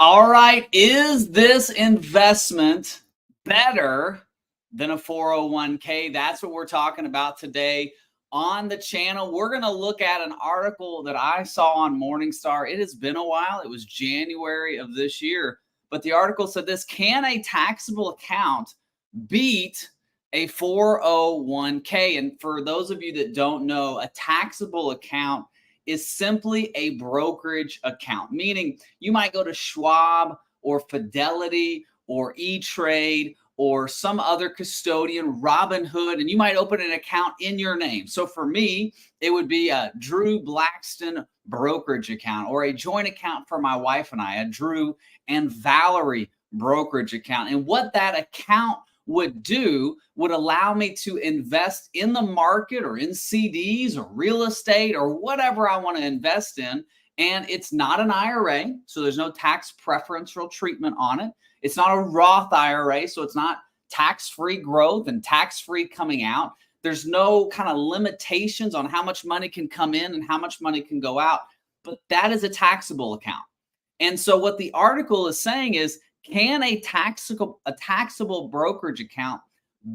All right, is this investment better than a 401k? That's what we're talking about today on the channel. We're going to look at an article that I saw on Morningstar. It has been a while. It was January of this year, but the article said this: can a taxable account beat a 401k? And for those of you that don't know, a taxable account is simply a brokerage account, meaning you might go to Schwab or Fidelity or E-Trade or some other custodian, Robinhood, and you might open an account in your name. So for me, it would be a Drew Blackston brokerage account, or a joint account for my wife and I, a Drew and Valerie brokerage account. And what that account would do would allow me to invest in the market or in CDs or real estate or whatever I want to invest in. And it's not an IRA, so there's no tax preferential treatment on it. It's not a Roth IRA, so it's not tax-free growth and tax-free coming out. There's no kind of limitations on how much money can come in and how much money can go out, but that is a taxable account. And so what the article is saying is, can a taxable brokerage account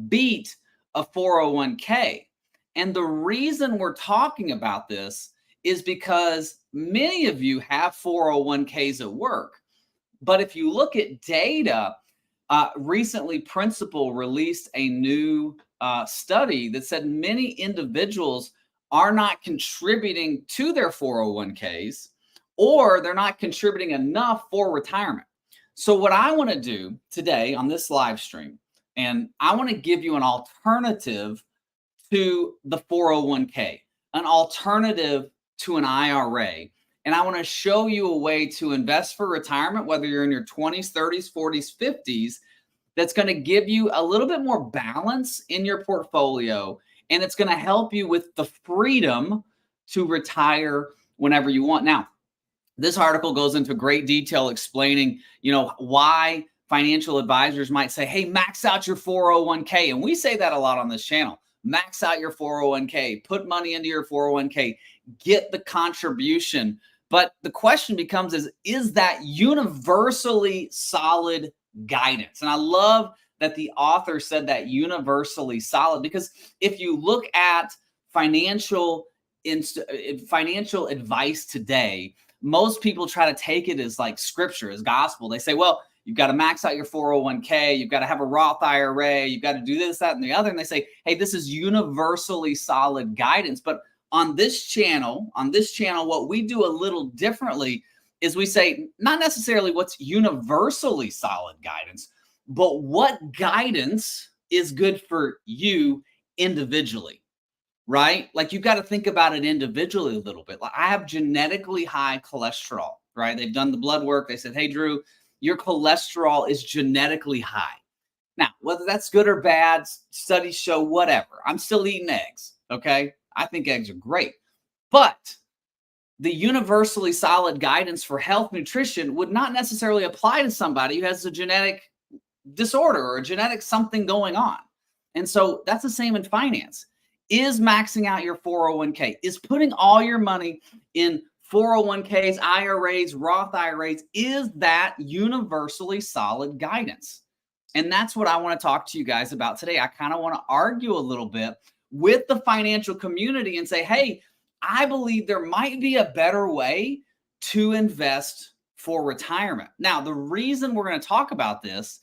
beat a 401k? And the reason we're talking about this is because many of you have 401ks at work. But if you look at data, recently Principal released a new study that said many individuals are not contributing to their 401ks, or they're not contributing enough for retirement. So what I want to do today on this live stream, and I want to give you an alternative to the 401k, an alternative to an IRA. And I want to show you a way to invest for retirement, whether you're in your 20s, 30s, 40s, 50s, that's going to give you a little bit more balance in your portfolio. And it's going to help you with the freedom to retire whenever you want. Now, this article goes into great detail explaining, why financial advisors might say, hey, max out your 401k. And we say that a lot on this channel. Max out your 401k, put money into your 401k, get the contribution. But the question becomes is that universally solid guidance? And I love that the author said that universally solid, because if you look at financial advice today, most people try to take it as like scripture, as gospel. They say, well, you've got to max out your 401k. You've got to have a Roth IRA. You've got to do this, that, and the other. And they say, hey, this is universally solid guidance. But on this channel, what we do a little differently is we say not necessarily what's universally solid guidance, but what guidance is good for you individually. Right? Like you've got to think about it individually a little bit. Like I have genetically high cholesterol, right? They've done the blood work. They said, hey, Drew, your cholesterol is genetically high. Now, whether that's good or bad, studies show whatever. I'm still eating eggs, okay? I think eggs are great. But the universally solid guidance for health nutrition would not necessarily apply to somebody who has a genetic disorder or a genetic something going on. And so that's the same in finance. Is maxing out your 401k, is putting all your money in 401ks, IRAs, Roth IRAs, is that universally solid guidance? And that's what I want to talk to you guys about today. I kind of want to argue a little bit with the financial community and say, hey, I believe there might be a better way to invest for retirement. Now, the reason we're going to talk about this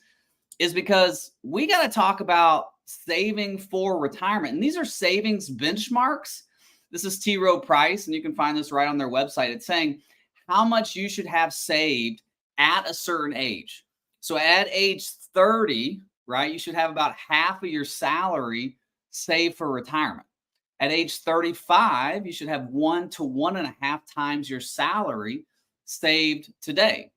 is because we got to talk about saving for retirement. And these are savings benchmarks. This is T. Rowe Price, and you can find this right on their website. It's saying how much you should have saved at a certain age. So at age 30, right, you should have about half of your salary saved for retirement. At age 35, you should have 1 to 1.5 times your salary saved today.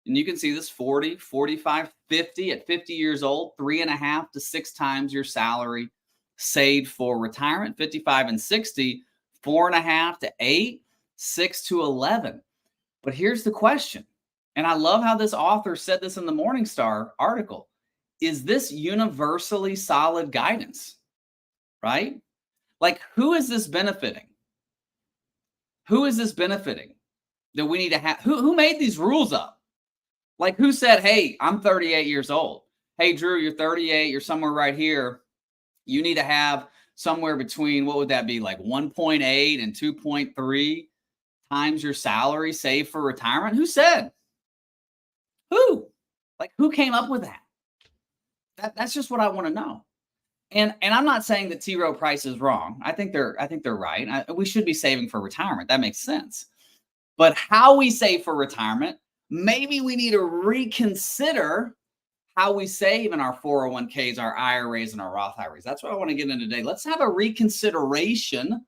And you can see this 40, 45, 50. At 50 years old, 3.5 to 6 times your salary saved for retirement. 55 and 60, 4.5 to 8, 6 to 11. But here's the question. And I love how this author said this in the Morningstar article. Is this universally solid guidance? Right? Like, who is this benefiting? Who is this benefiting that we need to have? Who made these rules up? Like who said, hey, I'm 38 years old. Hey, Drew, you're 38. You're somewhere right here. You need to have somewhere between, what would that be, like 1.8 and 2.3 times your salary saved for retirement? Who said? Who? Like who came up with that? That's just what I want to know. And I'm not saying that T. Rowe Price is wrong. I think they're right. We should be saving for retirement. That makes sense. But how we save for retirement, maybe we need to reconsider how we save in our 401ks, our IRAs, and our Roth IRAs. That's what I want to get into today. Let's have a reconsideration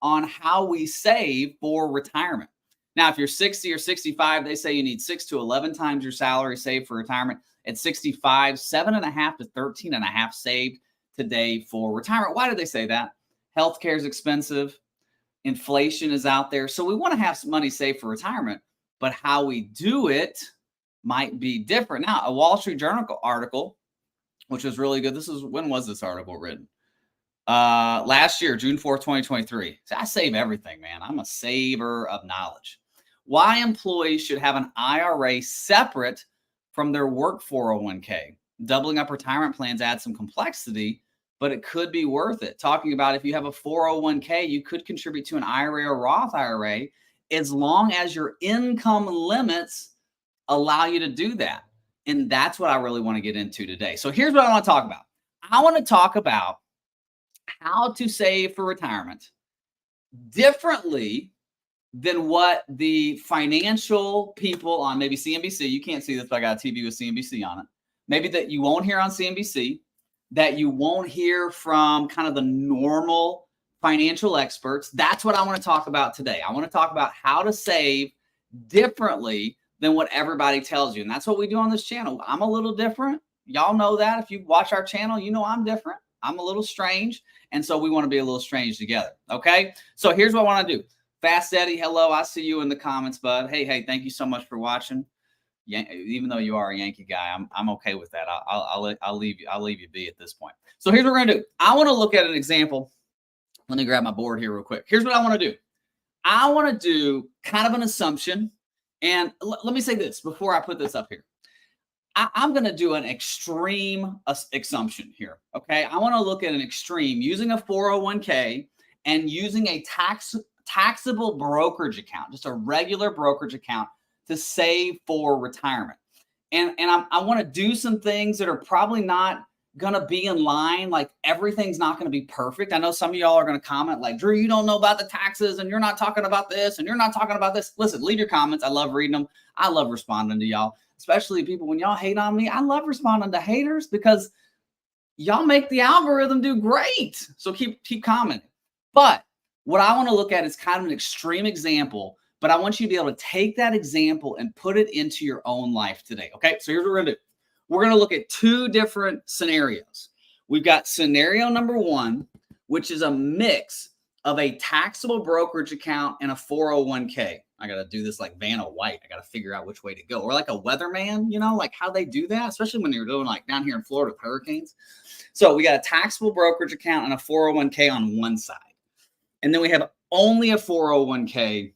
on how we save for retirement. Now, if you're 60 or 65, they say you need 6 to 11 times your salary saved for retirement. At 65, 7.5 to 13.5 saved today for retirement. Why do they say that? Healthcare is expensive. Inflation is out there. So we want to have some money saved for retirement, but how we do it might be different. Now, a Wall Street Journal article, which was really good. When was this article written? Last year, June 4th, 2023. So I save everything, man. I'm a saver of knowledge. Why employees should have an IRA separate from their work 401k. Doubling up retirement plans adds some complexity, but it could be worth it. Talking about if you have a 401k, you could contribute to an IRA or Roth IRA as long as your income limits allow you to do that. And that's what I really want to get into today. So here's what I want to talk about. I want to talk about how to save for retirement differently than what the financial people on maybe CNBC, you can't see this, but I got a TV with CNBC on it. Maybe that you won't hear on CNBC, that you won't hear from kind of the normal financial experts. That's what I want to talk about today. I want to talk about how to save differently than what everybody tells you. And that's what we do on this channel. I'm a little different. Y'all know that. If you watch our channel, you know I'm different. I'm a little strange. And so we want to be a little strange together. Okay. So here's what I want to do. Fast Eddie, hello. I see you in the comments, bud. Hey, thank you so much for watching. Even though you are a Yankee guy, I'm okay with that. I'll leave you be at this point. So here's what we're gonna do. I want to look at an example. Let me grab my board here real quick. Here's what I want to do. I want to do kind of an assumption, and let me say this before I put this up here. I'm going to do an extreme assumption here. Okay, I want to look at an extreme using a 401k and using a taxable brokerage account, just a regular brokerage account to save for retirement. And I want to do some things that are probably not going to be in line. Like everything's not going to be perfect. I know some of y'all are going to comment like, Drew, you don't know about the taxes and you're not talking about this and you're not talking about this. Listen, leave your comments. I love reading them. I love responding to y'all, especially people when y'all hate on me. I love responding to haters because y'all make the algorithm do great. So keep commenting. But what I want to look at is kind of an extreme example, but I want you to be able to take that example and put it into your own life today. Okay, so here's what we're going to do. We're going to look at two different scenarios. We've got scenario number one, which is a mix of a taxable brokerage account and a 401k. I got to do this like Vanna White. I got to figure out which way to go. Or like a weatherman, you know, like how they do that, especially when you're doing like down here in Florida with hurricanes. So we got a taxable brokerage account and a 401k on one side. And then we have only a 401k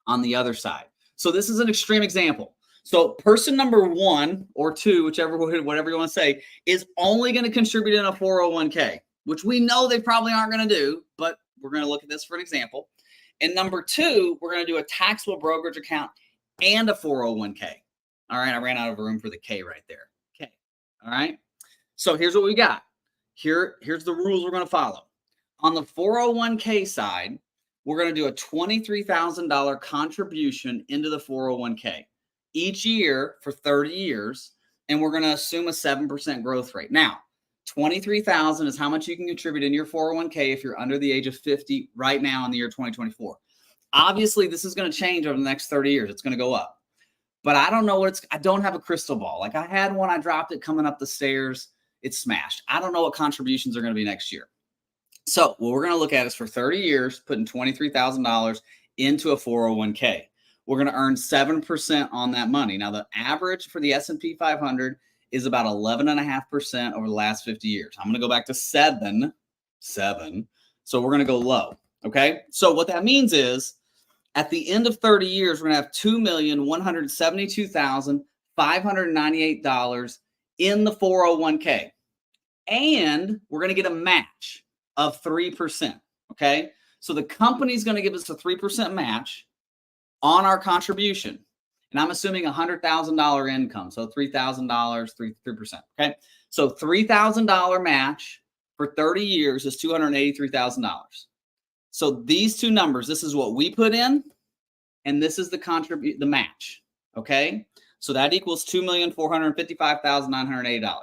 on the other side. So this is an extreme example. So person number one or two, whatever you want to say, is only going to contribute in a 401k, which we know they probably aren't going to do, but we're going to look at this for an example. And number two, we're going to do a taxable brokerage account and a 401k. All right. I ran out of room for the K right there. Okay. All right. So here's what we got. Here's the rules we're going to follow. On the 401k side, we're going to do a $23,000 contribution into the 401k each year for 30 years. And we're going to assume a 7% growth rate. Now, $23,000 is how much you can contribute in your 401k if you're under the age of 50 right now in the year 2024. Obviously, this is going to change over the next 30 years. It's going to go up. But I don't know I don't have a crystal ball. Like I had one, I dropped it coming up the stairs. It smashed. I don't know what contributions are going to be next year. So what we're going to look at is for 30 years, putting $23,000 into a 401k. We're going to earn 7% on that money. Now, the average for the S&P 500 is about 11.5% over the last 50 years. I'm going to go back to 7. So we're going to go low. Okay. So what that means is at the end of 30 years, we're going to have $2,172,500 $598 in the 401k. And we're going to get a match of 3%. Okay. So the company's going to give us a 3% match on our contribution. And I'm assuming $100,000 income. So $3,000, 3%. Okay. So $3,000 match for 30 years is $283,000. So these two numbers, this is what we put in, and this is the match. Okay. So that equals $2,455,980.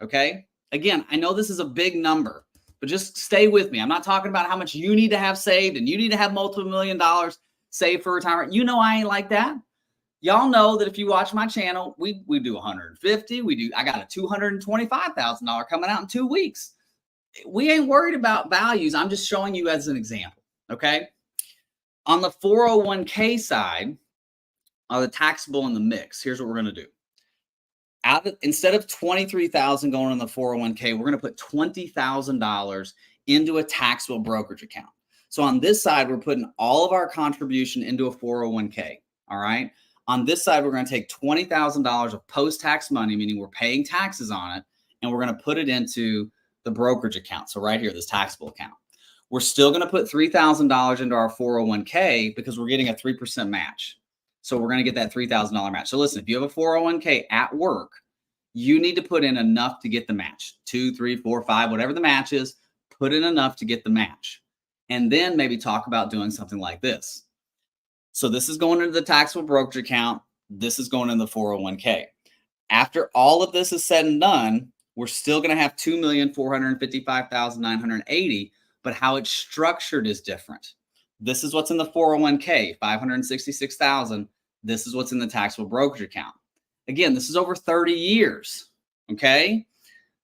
Okay. Again, I know this is a big number, but just stay with me. I'm not talking about how much you need to have saved and you need to have multiple $1 million saved for retirement. You know, I ain't like that. Y'all know that if you watch my channel, we do 150. I got a $225,000 coming out in 2 weeks. We ain't worried about values. I'm just showing you as an example. Okay. On the 401k side, the taxable in the mix, here's what we're going to do. Instead of $23,000 going in the 401k, we're going to put $20,000 into a taxable brokerage account. So on this side, we're putting all of our contribution into a 401k. All right. On this side, we're going to take $20,000 of post-tax money, meaning we're paying taxes on it, and we're going to put it into the brokerage account. So right here, this taxable account. We're still going to put $3,000 into our 401k because we're getting a 3% match. So we're going to get that $3,000 match. So listen, if you have a 401k at work, you need to put in enough to get the match. 2, 3, 4, 5, whatever the match is, put in enough to get the match. And then maybe talk about doing something like this. So this is going into the taxable brokerage account. This is going in the 401k. After all of this is said and done, we're still going to have $2,455,980, but how it's structured is different. This is what's in the 401k, $566,000. This is what's in the taxable brokerage account. Again, this is over 30 years. Okay.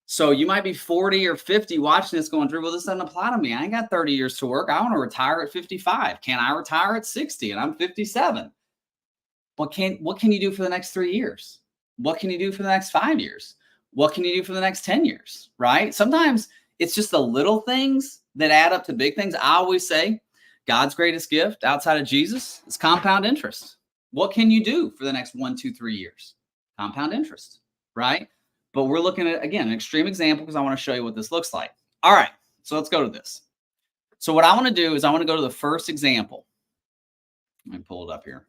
So you might be 40 or 50 watching this going through, well, this doesn't apply to me. I ain't got 30 years to work. I want to retire at 55. Can I retire at 60 and I'm 57? What can you do for the next 3 years? What can you do for the next 5 years? What can you do for the next 10 years? Right? Sometimes it's just the little things that add up to big things. I always say God's greatest gift outside of Jesus is compound interest. What can you do for the next 1, 2, 3 years? Compound interest, right? But we're looking at, again, an extreme example because I want to show you what this looks like. All right, so let's go to this. So what I want to do is I want to go to the first example. Let me pull it up here.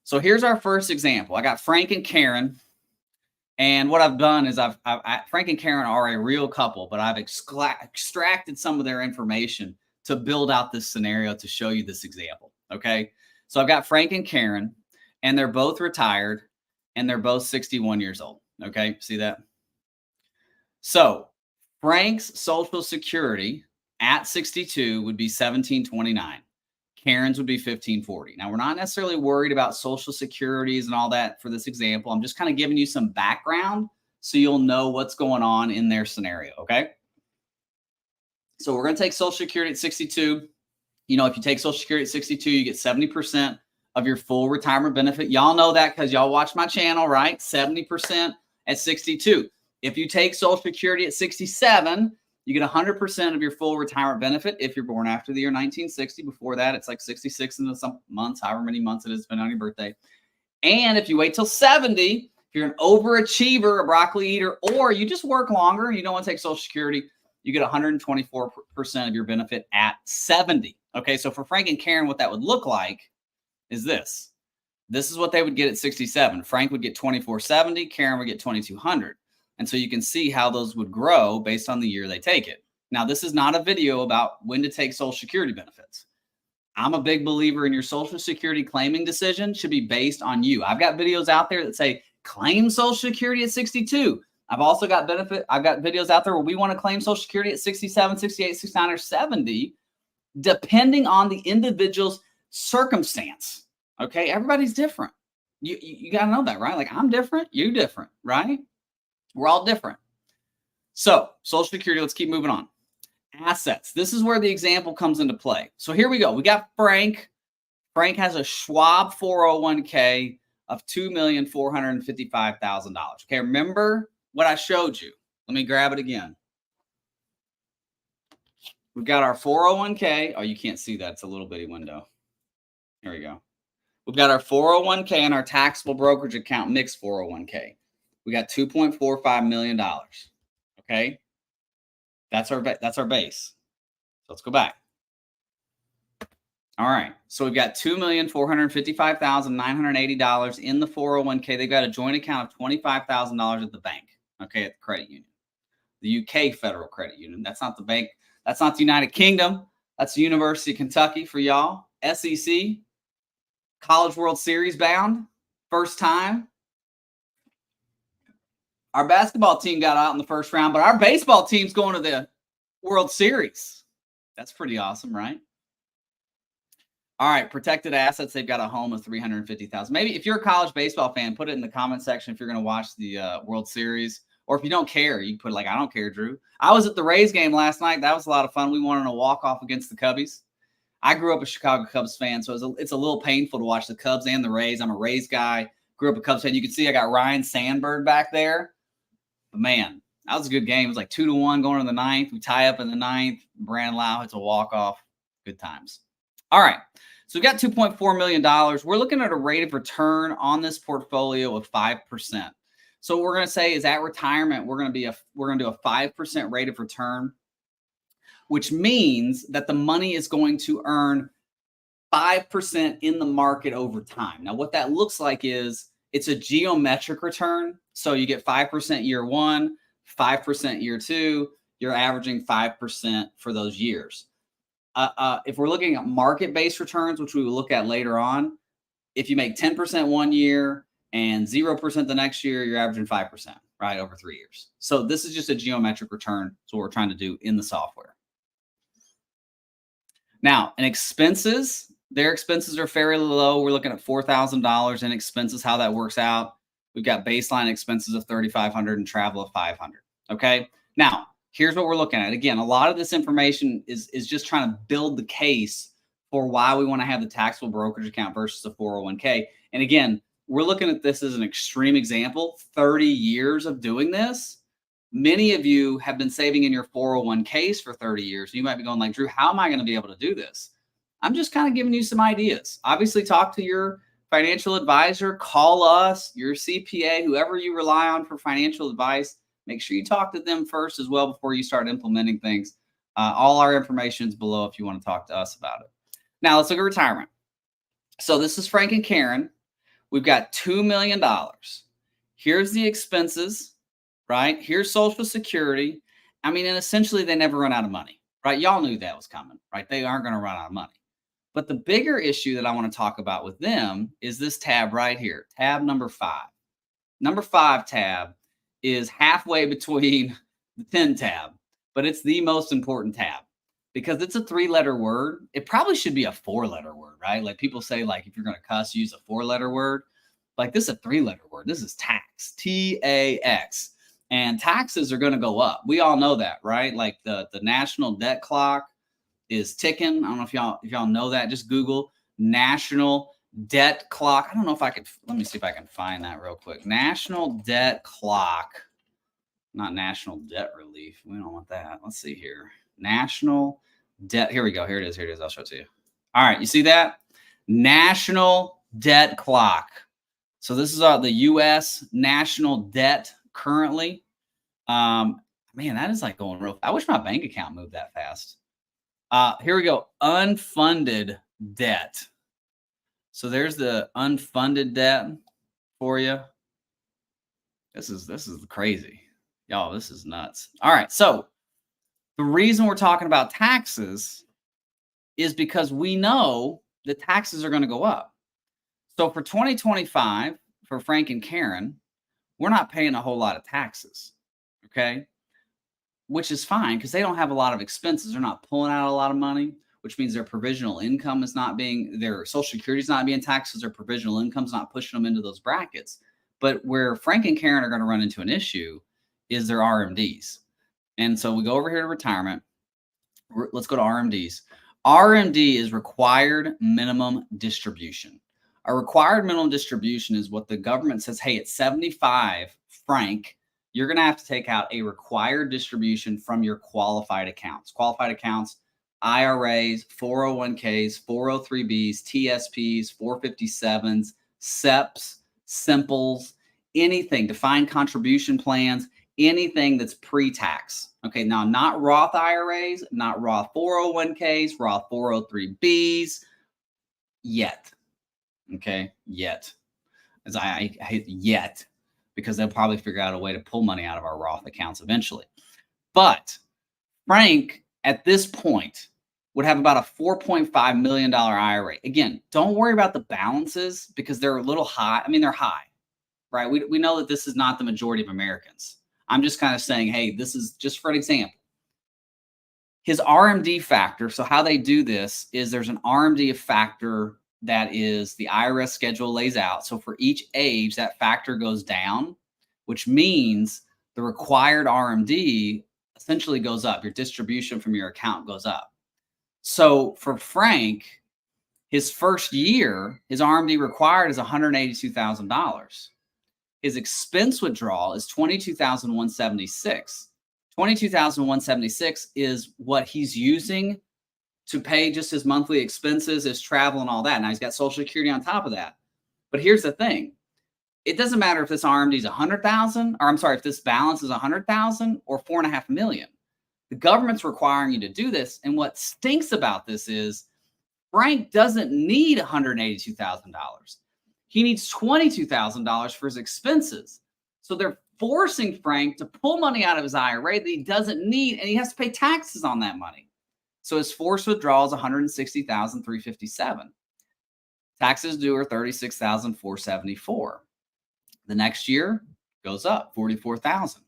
So here's our first example. I got Frank and Karen. And what I've done is Frank and Karen are a real couple, but I've extracted some of their information to build out this scenario to show you this example. Okay. So I've got Frank and Karen, and they're both retired, and they're both 61 years old. Okay. See that? So Frank's Social Security at 62 would be 1729. Karen's would be 1540. Now, we're not necessarily worried about Social Securities and all that for this example. I'm just kind of giving you some background so you'll know what's going on in their scenario. Okay. So we're going to take Social Security at 62. You know, if you take Social Security at 62, you get 70% of your full retirement benefit. Y'all know that because y'all watch my channel, right? 70% at 62. If you take Social Security at 67, you get 100% of your full retirement benefit if you're born after the year 1960. Before that, it's like 66 in some months, however many months it is, depending on your birthday. And if you wait till 70, if you're an overachiever, a broccoli eater, or you just work longer and you don't want to take Social Security, you get 124% of your benefit at 70. Okay, so for Frank and Karen, what that would look like is this. This is what they would get at 67. Frank would get 2470, Karen would get 2200. And so you can see how those would grow based on the year they take it. Now, this is not a video about when to take Social Security benefits. I'm a big believer in your Social Security claiming decision should be based on you. I've got videos out there that say claim Social Security at 62. I've also got videos out there where we want to claim Social Security at 67, 68, 69, or 70, depending on the individual's circumstance. Okay, everybody's different. You got to know that, right? Like I'm different, you're different, right? We're all different. So Social Security, let's keep moving on. Assets. This is where the example comes into play. So here we go. We got Frank. Frank has a Schwab 401k of $2,455,000. Okay, remember what I showed you. Let me grab it again. We've got our 401k. Oh, you can't see that. It's a little bitty window. Here we go. We've got our 401k and our taxable brokerage account mixed 401k. We got $2.45 million. Okay. That's our base. So let's go back. All right. So we've got $2,455,980 in the 401k. They've got a joint account of $25,000 at the bank. Okay. At the credit union, the UK Federal Credit Union. That's not the bank. That's not the United Kingdom. That's the University of Kentucky for y'all. SEC, College World Series bound. First time. Our basketball team got out in the first round, but our baseball team's going to the World Series. That's pretty awesome, right? All right, protected assets. They've got a home of $350,000. Maybe if you're a college baseball fan, put it in the comment section if you're going to watch the World Series. Or if you don't care, you can put like, I don't care, Drew. I was at the Rays game last night. That was a lot of fun. We won on a walk-off against the Cubbies. I grew up a Chicago Cubs fan, so it's a little painful to watch the Cubs and the Rays. I'm a Rays guy. Grew up a Cubs fan. You can see I got Ryan Sandberg back there. But, man, that was a good game. It was like 2-1 going to the ninth. We tie up in the ninth. Brandon Lau hits a walk-off. Good times. All right. So we got $2.4 million. We're looking at a rate of return on this portfolio of 5%. So what we're going to say is at retirement, we're going to do a 5% rate of return, which means that the money is going to earn 5% in the market over time. Now, what that looks like is it's a geometric return. So you get 5% year one, 5% year two, you're averaging 5% for those years. If we're looking at market-based returns, which we will look at later on, if you make 10% one year and 0% the next year, you're averaging 5%, right, over 3 years. So this is just a geometric return. That's what we're trying to do in the software. Now, in expenses, their expenses are fairly low. We're looking at $4,000 in expenses, how that works out. We've got baseline expenses of $3,500 and travel of $500. Okay. Now, here's what we're looking at. Again, a lot of this information is just trying to build the case for why we want to have the taxable brokerage account versus a 401k. And again, we're looking at this as an extreme example, 30 years of doing this. Many of you have been saving in your 401ks for 30 years. You might be going like, Drew, how am I going to be able to do this? I'm just kind of giving you some ideas. Obviously, talk to your financial advisor, call us, your CPA, whoever you rely on for financial advice. Make sure you talk to them first as well before you start implementing things. All our information is below if you want to talk to us about it. Now, let's look at retirement. So this is Frank and Karen. We've got $2 million. Here's the expenses, right? Here's Social Security. I mean, and essentially they never run out of money, right? Y'all knew that was coming, right? They aren't going to run out of money. But the bigger issue that I want to talk about with them is this tab right here, tab number 5. Number 5 tab is halfway between the 10 tab, but it's the most important tab because it's a 3-letter word. It probably should be a 4-letter word, right? Like people say, like, if you're going to cuss, use a 4-letter word. Like this is a 3-letter word. This is tax, T-A-X. And taxes are going to go up. We all know that, right? Like the national debt clock is ticking. I don't know if y'all know that. Just Google national debt clock. I don't know if I could, let me see if I can find that real quick. National debt clock, not national debt relief. We don't want that. Let's see here. National debt. Here we go. Here it is. Here it is. I'll show it to you. All right. You see that? National debt clock. So this is the U.S. national debt currently. Man, that is like going real. I wish my bank account moved that fast. Here we go. Unfunded debt. So there's the unfunded debt for you. This is crazy. Y'all, this is nuts. All right. So the reason we're talking about taxes is because we know that taxes are going to go up. So for 2025, for Frank and Karen, we're not paying a whole lot of taxes. Okay. Which is fine because they don't have a lot of expenses. They're not pulling out a lot of money, which means their provisional income is not being, their Social Security is not being taxed because their provisional income is not pushing them into those brackets. But where Frank and Karen are going to run into an issue is their RMDs. And so we go over here to retirement. Let's go to RMDs. RMD is required minimum distribution. A required minimum distribution is what the government says, hey, at 75, Frank, you're going to have to take out a required distribution from your qualified accounts. Qualified accounts IRAs, 401ks, 403bs, TSPs, 457s, SEPs, simples, anything, defined contribution plans, anything that's pre-tax. Okay, now not Roth IRAs, not Roth 401ks, Roth 403bs yet. Okay, yet. As I hate yet, because they'll probably figure out a way to pull money out of our Roth accounts eventually. But Frank, at this point, would have about a $4.5 million IRA. Again, don't worry about the balances because they're a little high. I mean, they're high, right? We know that this is not the majority of Americans. I'm just kind of saying, hey, this is just for an example. His RMD factor, so how they do this is there's an RMD factor that is the IRS schedule lays out. So for each age, that factor goes down, which means the required RMD essentially goes up. Your distribution from your account goes up. So for Frank, his first year, his RMD required is $182,000. His expense withdrawal is $22,176. $22,176 is what he's using to pay just his monthly expenses, his travel and all that. Now he's got Social Security on top of that. But here's the thing. It doesn't matter if this RMD is 100,000, or I'm sorry, if this balance is 100,000 or 4.5 million. The government's requiring you to do this. And what stinks about this is Frank doesn't need $182,000. He needs $22,000 for his expenses. So they're forcing Frank to pull money out of his IRA that he doesn't need, and he has to pay taxes on that money. So his forced withdrawal is $160,357. Taxes due are $36,474. The next year goes up $44,000.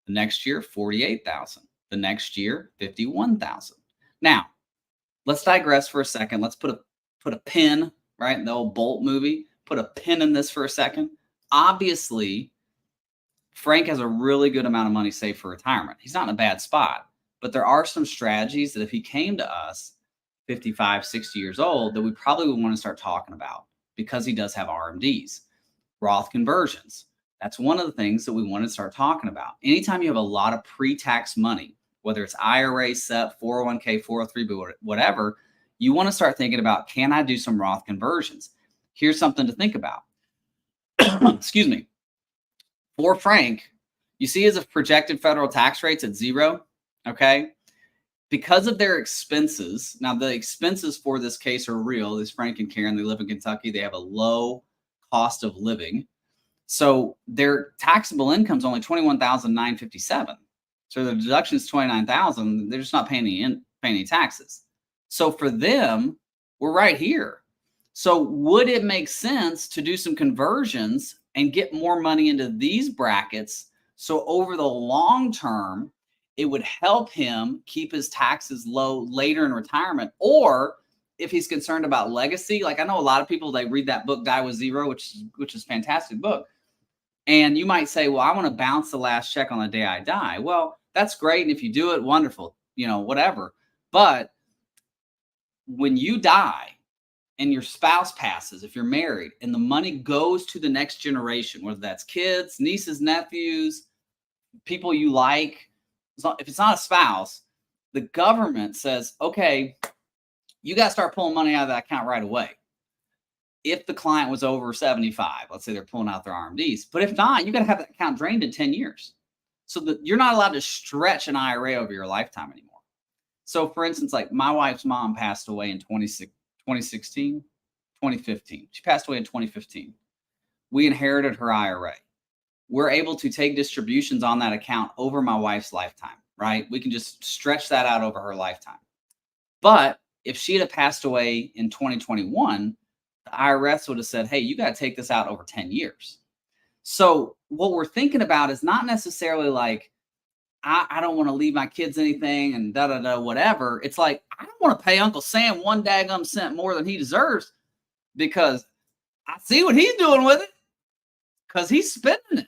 The next year $48,000. The next year $51,000. Now, let's digress for a second. Let's put a pin, right? In the old Bolt movie. Put a pin in this for a second. Obviously, Frank has a really good amount of money saved for retirement. He's not in a bad spot, but there are some strategies that if he came to us 55, 60 years old, that we probably would want to start talking about because he does have RMDs. Roth conversions. That's one of the things that we want to start talking about. Anytime you have a lot of pre-tax money, whether it's IRA, SEP, 401k, 403b, whatever, you want to start thinking about, can I do some Roth conversions? Here's something to think about. Excuse me. For Frank, you see his projected federal tax rates at 0, okay? Because of their expenses, now the expenses for this case are real. This Frank and Karen, they live in Kentucky. They have a low cost of living. So their taxable income is only $21,957. So the deduction is $29,000. They're just not paying any taxes. So for them, we're right here. So would it make sense to do some conversions and get more money into these brackets? So over the long term, it would help him keep his taxes low later in retirement. Or if he's concerned about legacy, like I know a lot of people, they read that book, Die with Zero, which is a fantastic book. And you might say, well, I want to bounce the last check on the day I die. Well, that's great. And if you do it, wonderful, whatever. But when you die and your spouse passes, if you're married, and the money goes to the next generation, whether that's kids, nieces, nephews, people you like, if it's not a spouse, the government says, okay, you got to start pulling money out of that account right away. If the client was over 75, let's say they're pulling out their RMDs. But if not, you got to have that account drained in 10 years. So that you're not allowed to stretch an IRA over your lifetime anymore. So for instance, like my wife's mom passed away in 2015. She passed away in 2015. We inherited her IRA. We're able to take distributions on that account over my wife's lifetime, right? We can just stretch that out over her lifetime. But if she had passed away in 2021, the IRS would have said, hey, you got to take this out over 10 years. So what we're thinking about is not necessarily like, I don't want to leave my kids anything and whatever. It's like, I don't want to pay Uncle Sam one daggum cent more than he deserves because I see what he's doing with it because he's spending it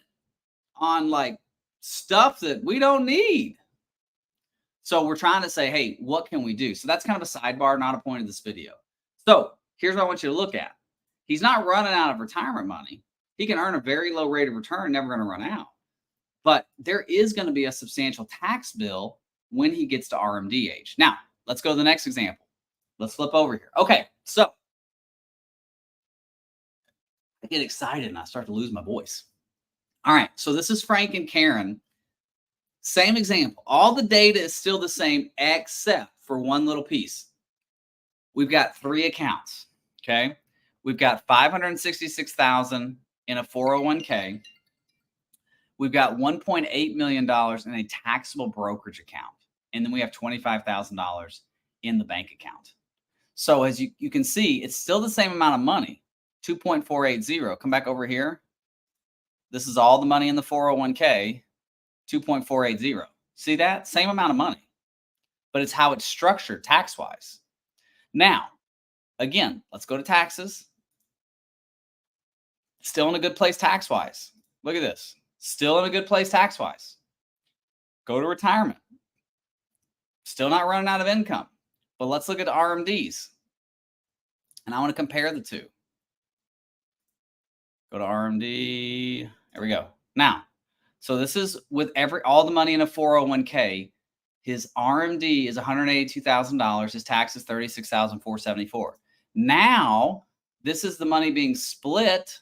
on like stuff that we don't need. So we're trying to say, hey, what can we do? So that's kind of a sidebar, not a point of this video. So here's what I want you to look at. He's not running out of retirement money. He can earn a very low rate of return, never going to run out. But there is going to be a substantial tax bill when he gets to RMD age. Now, let's go to the next example. Let's flip over here. Okay, so I get excited and I start to lose my voice. All right, so this is Frank and Karen. Same example. All the data is still the same except for one little piece. We've got 3 accounts, okay? We've got $566,000 in a 401k. We've got $1.8 million in a taxable brokerage account. And then we have $25,000 in the bank account. So as you can see, it's still the same amount of money, 2.480. Come back over here. This is all the money in the 401k, 2.480. See that? Same amount of money, but it's how it's structured tax-wise. Now, again, let's go to taxes. Still in a good place tax-wise. Look at this. Still in a good place tax-wise. Go to retirement. Still not running out of income. But let's look at the RMDs. And I want to compare the two. Go to RMD. There we go. Now, so this is with all the money in a 401k. His RMD is $182,000. His tax is $36,474. Now, this is the money being split.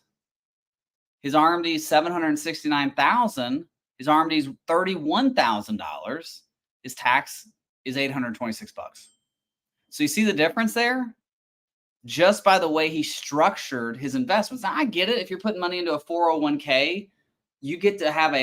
His RMD is $769,000. His RMD is $31,000. His tax is $826. So you see the difference there? Just by the way he structured his investments. Now, I get it. If you're putting money into a 401k, you get to have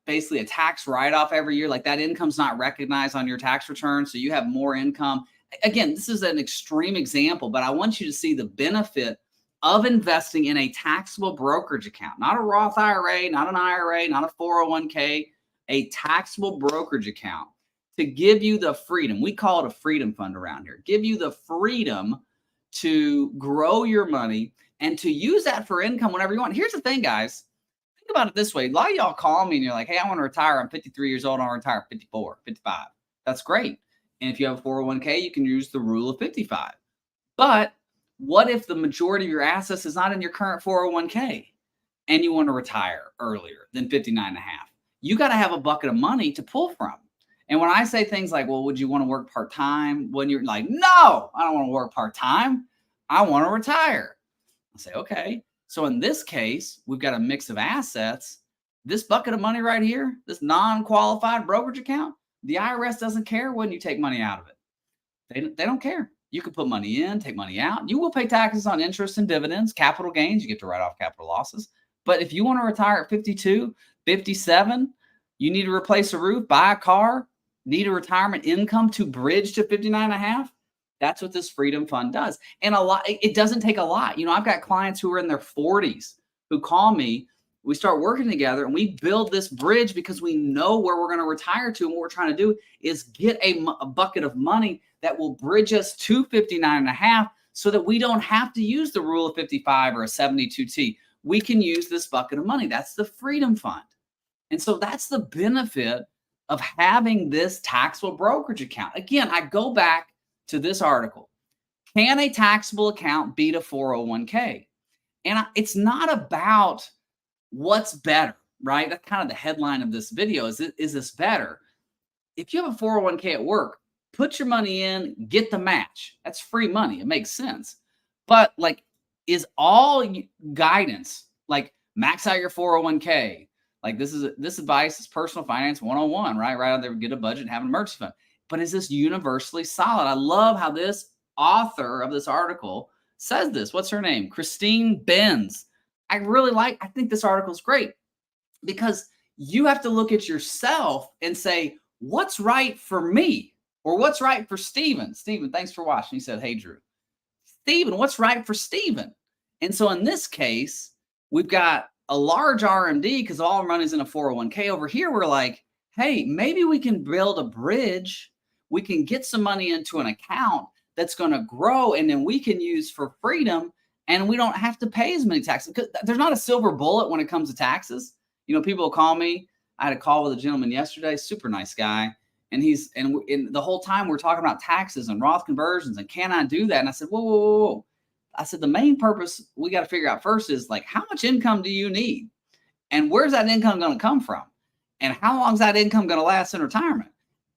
basically a tax write-off every year. Like that income's not recognized on your tax return, so you have more income. Again, this is an extreme example, but I want you to see the benefit of investing in a taxable brokerage account, not a Roth IRA, not an IRA, not a 401k, a taxable brokerage account to give you the freedom. We call it a freedom fund around here. Give you the freedom to grow your money and to use that for income whenever you want. Here's the thing, guys. Think about it this way. A lot of y'all call me and you're like, hey, I want to retire. I'm 53 years old. I want to retire at 54, 55. That's great. And if you have a 401k, you can use the rule of 55. But what if the majority of your assets is not in your current 401k and you want to retire earlier than 59 and a half? You got to have a bucket of money to pull from. And when I say things like, well, would you want to work part-time? When you're like, no, I don't want to work part-time. I want to retire. I say, okay. So in this case, we've got a mix of assets. This bucket of money right here, this non-qualified brokerage account, the IRS doesn't care when you take money out of it. They don't care. You can put money in, take money out. You will pay taxes on interest and dividends, capital gains. You get to write off capital losses. But if you want to retire at 52, 57, you need to replace a roof, buy a car, need a retirement income to bridge to 59 and a half. That's what this freedom fund does. And it doesn't take a lot. You know, I've got clients who are in their 40s who call me. We start working together and we build this bridge because we know where we're going to retire to. And what we're trying to do is get a bucket of money that will bridge us to 59 and a half so that we don't have to use the rule of 55 or a 72T. We can use this bucket of money. That's the freedom fund. And so that's the benefit of having this taxable brokerage account. Again, I go back to this article. Can a taxable account beat a 401k? And it's not about what's better, right? That's kind of the headline of this video. Is this better? If you have a 401k at work, put your money in, get the match. That's free money. It makes sense. But like, is all guidance, like max out your 401k, like this advice is personal finance 101, right? Right out there, get a budget and have an emergency fund. But is this universally solid? I love how this author of this article says this. What's her name? Christine Benz. I think this article is great because you have to look at yourself and say, what's right for me? Or what's right for Stephen? Stephen, thanks for watching. He said, hey, Drew. Stephen, what's right for Stephen? And so in this case, we've got a large RMD because all our money's in a 401k. Over here, we're like, hey, maybe we can build a bridge. We can get some money into an account that's going to grow and then we can use for freedom and we don't have to pay as many taxes. Because there's not a silver bullet when it comes to taxes. You know, people will call me. I had a call with a gentleman yesterday, super nice guy. And the whole time we're talking about taxes and Roth conversions and can I do that? And I said, whoa. I said, the main purpose we got to figure out first is like, how much income do you need? And where's that income going to come from? And how long is that income going to last in retirement?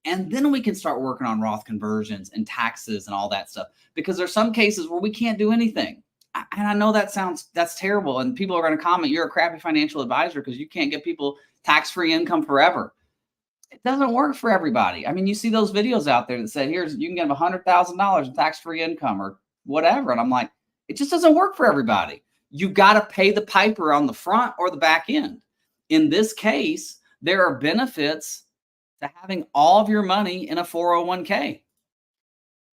And then we can start working on Roth conversions and taxes and all that stuff, because there's some cases where we can't do anything. And I know that's terrible. And people are going to comment, you're a crappy financial advisor because you can't get people tax-free income forever. It doesn't work for everybody. I mean, you see those videos out there that say, here's, you can get $100,000 in tax-free income or whatever. And I'm like, it just doesn't work for everybody. You got to pay the piper on the front or the back end. In this case, there are benefits to having all of your money in a 401k.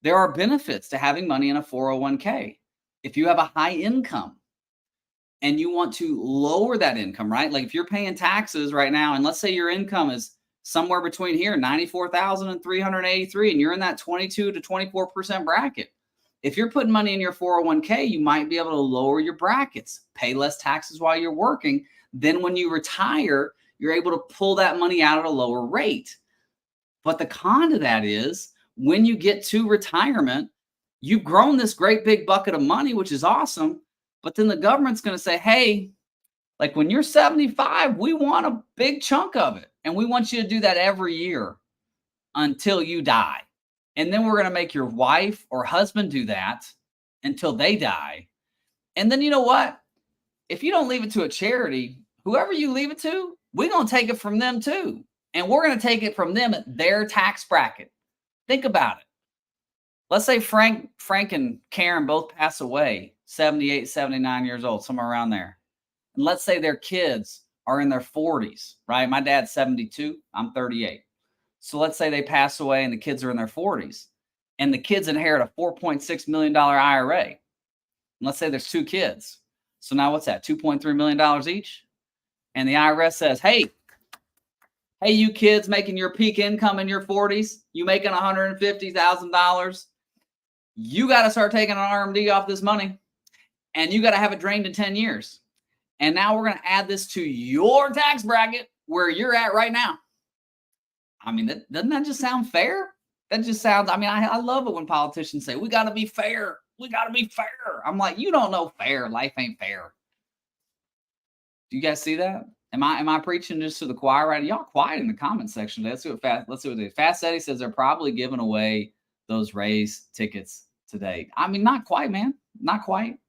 There are benefits to having money in a 401k. If you have a high income and you want to lower that income, right? Like if you're paying taxes right now, and let's say your income is somewhere between here, 94,000 and 383, and you're in that 22 to 24% bracket. If you're putting money in your 401k, you might be able to lower your brackets, pay less taxes while you're working. Then when you retire, you're able to pull that money out at a lower rate. But the con to that is when you get to retirement, you've grown this great big bucket of money, which is awesome. But then the government's going to say, hey, like when you're 75, we want a big chunk of it. And we want you to do that every year until you die. And then we're going to make your wife or husband do that until they die. And then you know what? If you don't leave it to a charity, whoever you leave it to, we're going to take it from them too. And we're going to take it from them at their tax bracket. Think about it. Let's say Frank and Karen both pass away, 78, 79 years old, somewhere around there. And let's say their kids are in their 40s, right? My dad's 72, I'm 38. So let's say they pass away and the kids are in their 40s. And the kids inherit a $4.6 million IRA. And let's say there's two kids. So now what's that, $2.3 million each? And the IRS says, hey, you kids making your peak income in your 40s, you making $150,000, you got to start taking an RMD off this money, and you got to have it drained in 10 years. And now we're going to add this to your tax bracket where you're at right now. I mean, doesn't that just sound fair? That just sounds, I mean, I love it when politicians say, we got to be fair. We got to be fair. I'm like, you don't know fair. Life ain't fair. Do you guys see that? Am I preaching just to the choir right now? Y'all quiet in the comment section. Let's see what Fast Eddie says. They're probably giving away those Rays tickets today. I mean, not quite, man. Not quite.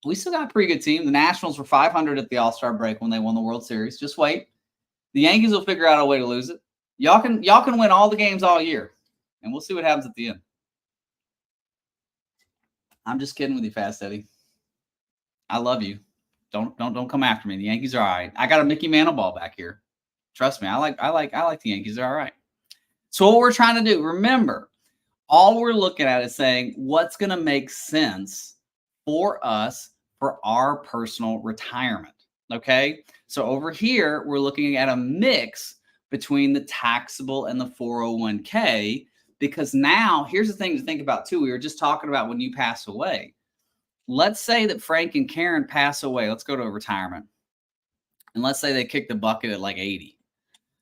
We still got a pretty good team. The Nationals were 500 at the All-Star break when they won the World Series. Just wait. The Yankees will figure out a way to lose it. Y'all can win all the games all year, and we'll see what happens at the end. I'm just kidding with you, Fast Eddie. I love you. Don't come after me. The Yankees are all right. I got a Mickey Mantle ball back here. Trust me, I like the Yankees. They're all right. So what we're trying to do, remember, all we're looking at is saying what's going to make sense for us for our personal retirement. Okay. So over here, we're looking at a mix between the taxable and the 401k, because now here's the thing to think about too. We were just talking about when you pass away. Let's say that Frank and Karen pass away. Let's go to retirement. And let's say they kick the bucket at like 80.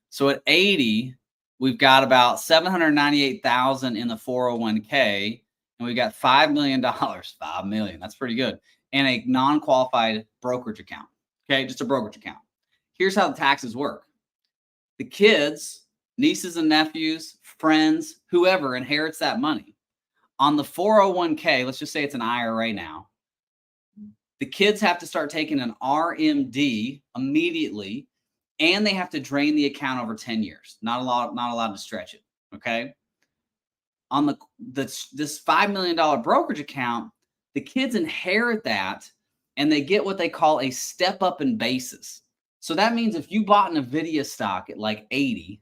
So at 80, we've got about $798,000 in the 401k, and we got $5 million. $5 million. That's pretty good. And a non-qualified brokerage account. Okay, just a brokerage account. Here's how the taxes work. The kids, nieces and nephews, friends, whoever inherits that money. On the 401k, let's just say it's an IRA now. The kids have to start taking an RMD immediately, and they have to drain the account over 10 years. Not allowed to stretch it. Okay. On this $5 million brokerage account, the kids inherit that, and they get what they call a step up in basis. So that means if you bought an NVIDIA stock at like 80,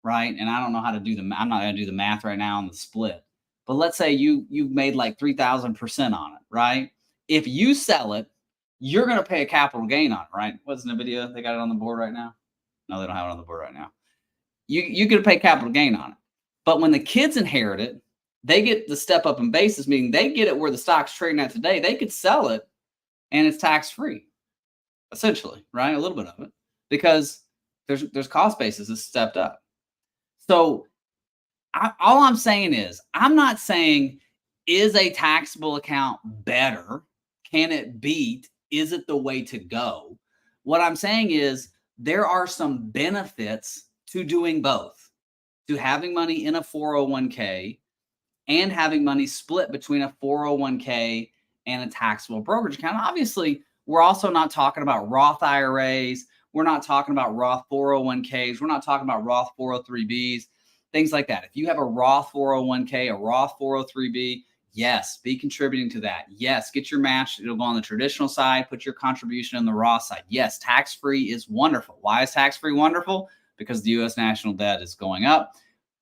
right? And I don't know how to do I'm not going to do the math right now on the split, but let's say you've made like 3,000% on it, right? If you sell it, you're going to pay a capital gain on it, right? What's NVIDIA? They got it on the board right now? No, they don't have it on the board right now. You're going to pay capital gain on it. But when the kids inherit it, they get the step up in basis, meaning they get it where the stock's trading at today. They could sell it and it's tax-free, essentially, right? A little bit of it, because there's cost basis that's stepped up. So all I'm saying is, I'm not saying, is a taxable account better? Can it beat? Is it the way to go? What I'm saying is there are some benefits to doing both. to having money in a 401k and having money split between a 401k and a taxable brokerage account. Obviously, we're also not talking about Roth IRAs. We're not talking about Roth 401ks. We're not talking about Roth 403bs, things like that. If you have a Roth 401k, a Roth 403b, yes, be contributing to that. Yes, get your match. It'll go on the traditional side. Put your contribution on the Roth side. Yes, tax-free is wonderful. Why is tax-free wonderful? Because the U.S. national debt is going up.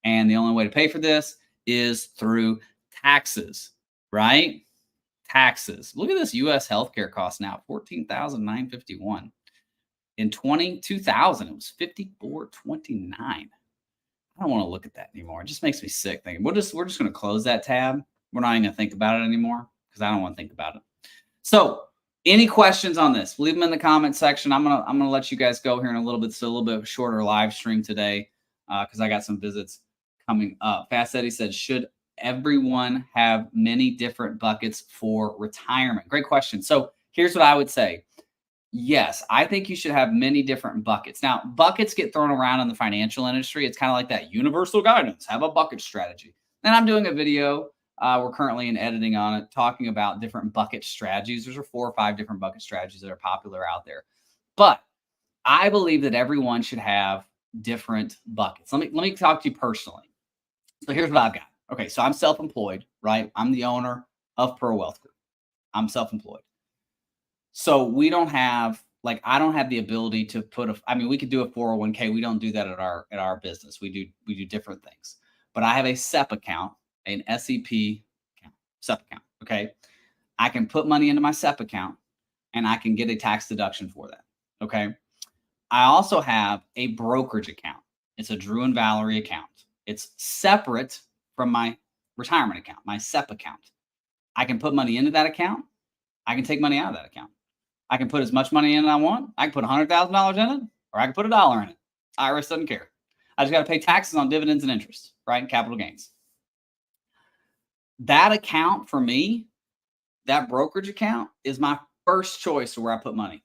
And the only way to pay for this is through taxes, right? Taxes. Look at this U.S. healthcare cost now, $14,951. In 2000, it was $54.29. I don't want to look at that anymore. It just makes me sick thinking. We're just going to close that tab. We're not even going to think about it anymore because I don't want to think about it. So, any questions on this? Leave them in the comment section. I'm gonna let you guys go here in a little bit. It's a little bit of a shorter live stream today because I got some visits coming up. Fast Eddie said, should everyone have many different buckets for retirement? Great question. So here's what I would say. Yes, I think you should have many different buckets. Now, buckets get thrown around in the financial industry. It's kind of like that universal guidance, have a bucket strategy. And I'm doing a video. We're currently in editing on it, talking about different bucket strategies. There's 4 or 5 different bucket strategies that are popular out there. But I believe that everyone should have different buckets. Let me talk to you personally. So here's what I've got. Okay, so I'm self-employed, right? I'm the owner of Pearl Wealth Group. I'm self-employed. So we don't have, like, I don't have the ability to put we could do a 401k. We don't do that at our business. We do different things. But I have a SEP account, an SEP account, SEP account. Okay. I can put money into my SEP account and I can get a tax deduction for that. Okay. I also have a brokerage account. It's a Drew and Valerie account. It's separate from my retirement account, my SEP account. I can put money into that account. I can take money out of that account. I can put as much money in as I want. I can put $100,000 in it, or I can put $1 in it. IRS doesn't care. I just got to pay taxes on dividends and interest, right? And capital gains. That account for me, that brokerage account is my first choice of where I put money.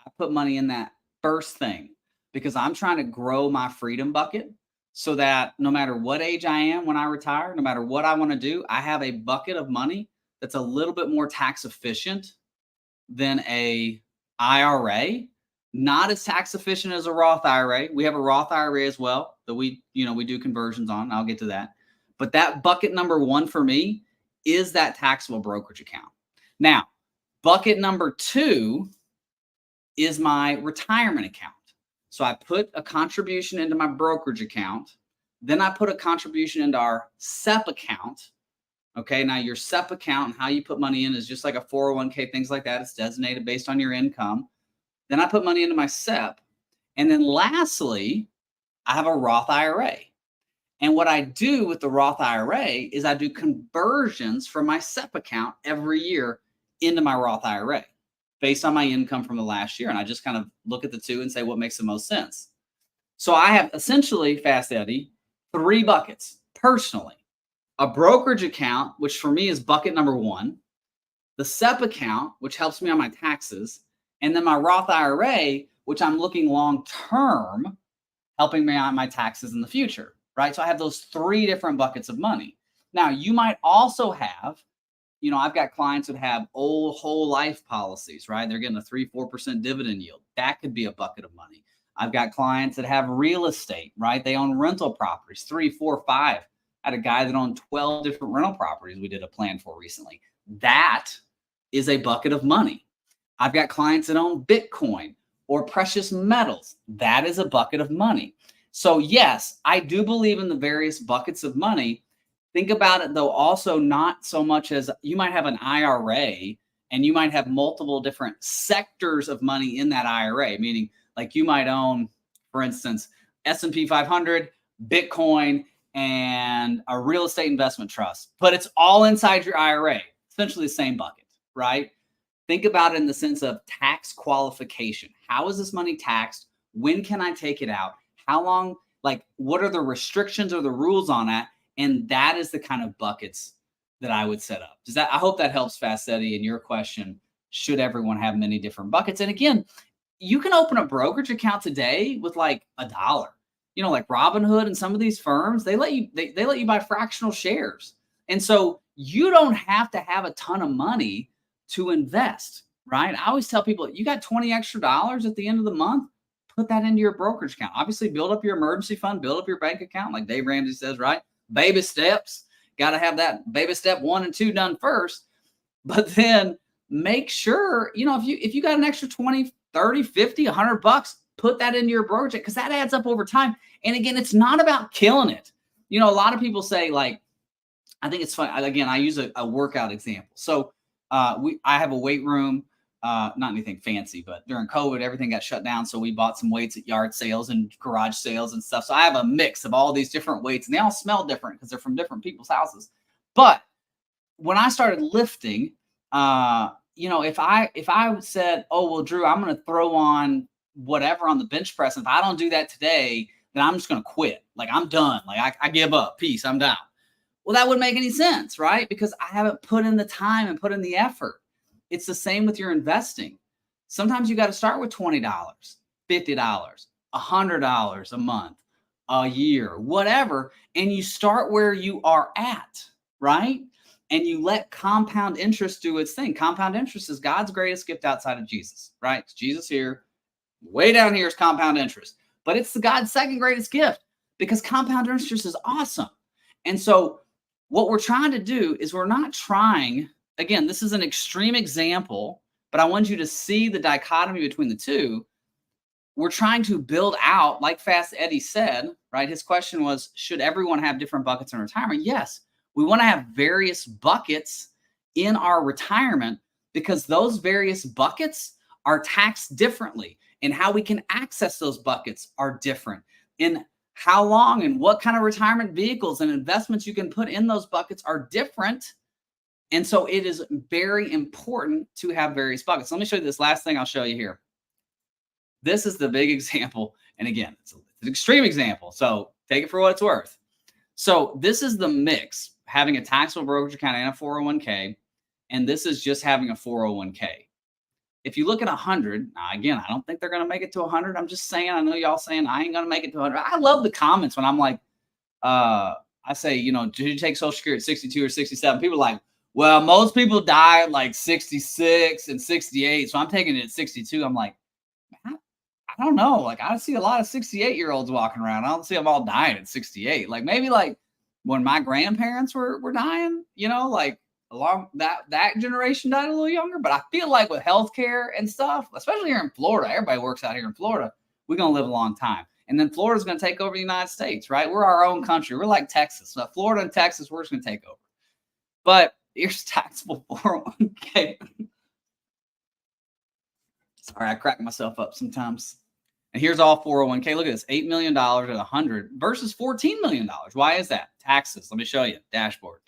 I put money in that first thing because I'm trying to grow my freedom bucket so that no matter what age I am when I retire, no matter what I want to do, I have a bucket of money that's a little bit more tax efficient than a IRA, not as tax efficient as a Roth IRA. We have a Roth IRA as well that we do conversions on. I'll get to that. But that bucket number 1 for me is that taxable brokerage account. Now, bucket number 2 is my retirement account. So I put a contribution into my brokerage account. Then I put a contribution into our SEP account. Okay, now your SEP account and how you put money in is just like a 401k, things like that. It's designated based on your income. Then I put money into my SEP. And then lastly, I have a Roth IRA. And what I do with the Roth IRA is I do conversions from my SEP account every year into my Roth IRA based on my income from the last year. And I just kind of look at the two and say what makes the most sense. So I have essentially, Fast Eddie, 3 buckets personally. A brokerage account, which for me is bucket number 1, the SEP account, which helps me on my taxes, and then my Roth IRA, which I'm looking long-term, helping me on my taxes in the future, right? So I have those 3 different buckets of money. Now, you might also have, I've got clients that have old whole life policies, right? They're getting a 3-4% dividend yield. That could be a bucket of money. I've got clients that have real estate, right? They own rental properties, 3, 4, 5. I had a guy that owned 12 different rental properties we did a plan for recently. That is a bucket of money. I've got clients that own Bitcoin or precious metals. That is a bucket of money. So yes, I do believe in the various buckets of money. Think about it though, also not so much as you might have an IRA and you might have multiple different sectors of money in that IRA, meaning like you might own, for instance, S&P 500, Bitcoin, and a real estate investment trust, but it's all inside your IRA, essentially the same bucket, right? Think about it in the sense of tax qualification. How is this money taxed? When can I take it out? How long, like what are the restrictions or the rules on that? And that is the kind of buckets that I would set up. I hope that helps, Fast Eddie, in your question, should everyone have many different buckets? And again, you can open a brokerage account today with like $1. like Robinhood and some of these firms, they let you buy fractional shares. And so you don't have to have a ton of money to invest, right? I always tell people, you got $20 extra at the end of the month, put that into your brokerage account. Obviously, build up your emergency fund, build up your bank account, like Dave Ramsey says, right? Baby steps. Got to have that baby step 1 and 2 done first. But then make sure, if you got an extra 20, 30, 50, $100, put that into your brokerage because that adds up over time. And again, it's not about killing it. A lot of people say, like, I think it's fun. Again, I use a workout example. So I have a weight room, not anything fancy, but during COVID, everything got shut down. So we bought some weights at yard sales and garage sales and stuff. So I have a mix of all these different weights, and they all smell different because they're from different people's houses. But when I started lifting, if I said, oh, well, Drew, I'm going to throw on whatever on the bench press. If I don't do that today, then I'm just going to quit. Like, I'm done. Like, I give up. Peace. I'm down. Well, that wouldn't make any sense, right? Because I haven't put in the time and put in the effort. It's the same with your investing. Sometimes you got to start with $20, $50, $100 a month, a year, whatever. And you start where you are at, right? And you let compound interest do its thing. Compound interest is God's greatest gift outside of Jesus, right? It's Jesus here. Way down here is compound interest. But it's God's second greatest gift because compound interest is awesome. And so what we're trying to do is we're not trying, again, this is an extreme example, but I want you to see the dichotomy between the two. We're trying to build out, like Fast Eddie said, right? His question was, should everyone have different buckets in retirement? Yes. We want to have various buckets in our retirement because those various buckets are taxed differently, and how we can access those buckets are different. And how long and what kind of retirement vehicles and investments you can put in those buckets are different. And so it is very important to have various buckets. Let me show you this last thing I'll show you here. This is the big example. And again, it's an extreme example. So take it for what it's worth. So this is the mix, having a taxable brokerage account and a 401k. And this is just having a 401k. If you look at 100, now again, I don't think they're going to make it to 100. I'm just saying, I know y'all saying I ain't going to make it to 100. I love the comments when I'm like, I say, did you take Social Security at 62 or 67? People are like, well, most people die at like 66 and 68. So I'm taking it at 62. I'm like, I don't know. Like, I see a lot of 68-year-olds walking around. I don't see them all dying at 68. Like, maybe like when my grandparents were dying, like, along that generation died a little younger. But I feel like with healthcare and stuff, especially here in Florida, everybody works out here in Florida, we're going to live a long time. And then Florida's going to take over the United States, right? We're our own country. We're like Texas. So Florida and Texas, we're just going to take over. But here's taxable 401k. Sorry, I crack myself up sometimes. And here's all 401k. Look at this, $8 million at 100 versus $14 million. Why is that? Taxes. Let me show you. Dashboard.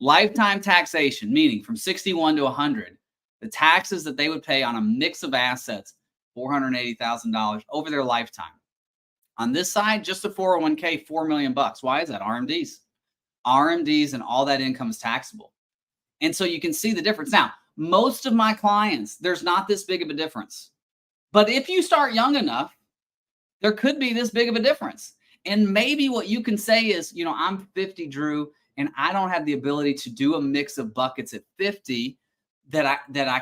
Lifetime taxation, meaning from 61 to 100, the taxes that they would pay on a mix of assets, $480,000 over their lifetime. On this side, just a 401k, $4 million. Why is that? RMDs and all that income is taxable. And so you can see the difference. Now, most of my clients, there's not this big of a difference. But if you start young enough, there could be this big of a difference. And maybe what you can say is, I'm 50, Drew, and I don't have the ability to do a mix of buckets at 50 that I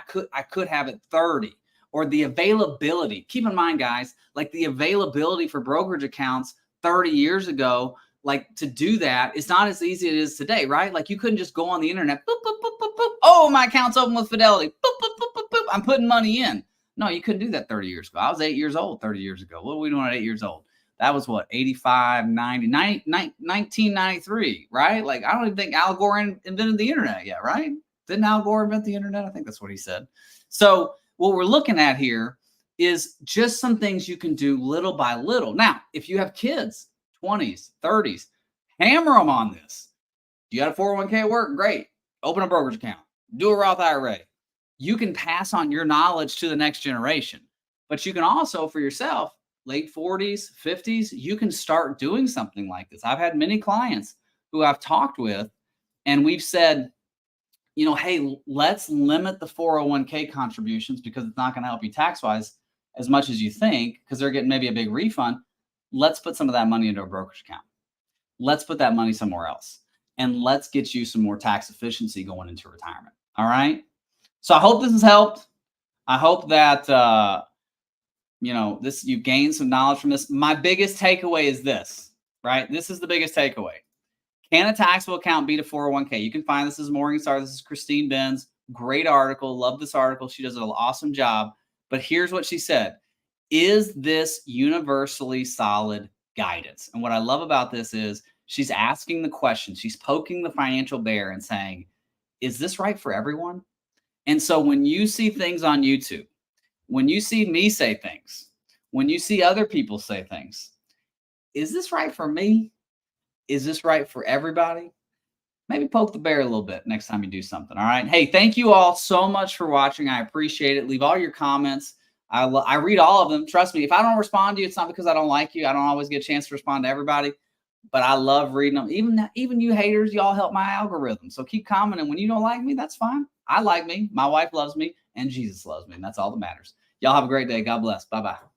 could have at 30, or the availability. Keep in mind, guys, like the availability for brokerage accounts 30 years ago, like to do that, it's not as easy as it is today, right? Like you couldn't just go on the internet, boop, boop, boop, boop, boop. Oh, my account's open with Fidelity. Boop, boop, boop, boop, boop. I'm putting money in. No, you couldn't do that 30 years ago. I was 8 years old 30 years ago. What were we doing at 8 years old? That was what, 85, 90, 1993, right? Like, I don't even think Al Gore invented the internet yet, right? Didn't Al Gore invent the internet? I think that's what he said. So what we're looking at here is just some things you can do little by little. Now, if you have kids, 20s, 30s, hammer them on this. You got a 401k at work? Great. Open a brokerage account. Do a Roth IRA. You can pass on your knowledge to the next generation. But you can also, for yourself, late 40s, 50s, you can start doing something like this. I've had many clients who I've talked with, and we've said, hey, let's limit the 401k contributions because it's not going to help you tax-wise as much as you think, because they're getting maybe a big refund. let's put some of that money into a brokerage account. Let's put that money somewhere else. And let's get you some more tax efficiency going into retirement. All right. So I hope this has helped. I hope that, you've gained some knowledge from this. My biggest takeaway is this, right? This is the biggest takeaway. Can a taxable account beat a 401k? You can find this as Morningstar. This is Christine Benz. Great article. Love this article. She does an awesome job. But here's what she said. Is this universally solid guidance? And what I love about this is she's asking the question. She's poking the financial bear and saying, is this right for everyone? And so when you see things on YouTube, when you see me say things, when you see other people say things, is this right for me? Is this right for everybody? Maybe poke the bear a little bit next time you do something. All right. Hey, thank you all so much for watching. I appreciate it. Leave all your comments. I read all of them. Trust me, if I don't respond to you, it's not because I don't like you. I don't always get a chance to respond to everybody, but I love reading them. Even you haters, y'all help my algorithm. So keep commenting. When you don't like me, that's fine. I like me. My wife loves me and Jesus loves me. And that's all that matters. Y'all have a great day. God bless. Bye-bye.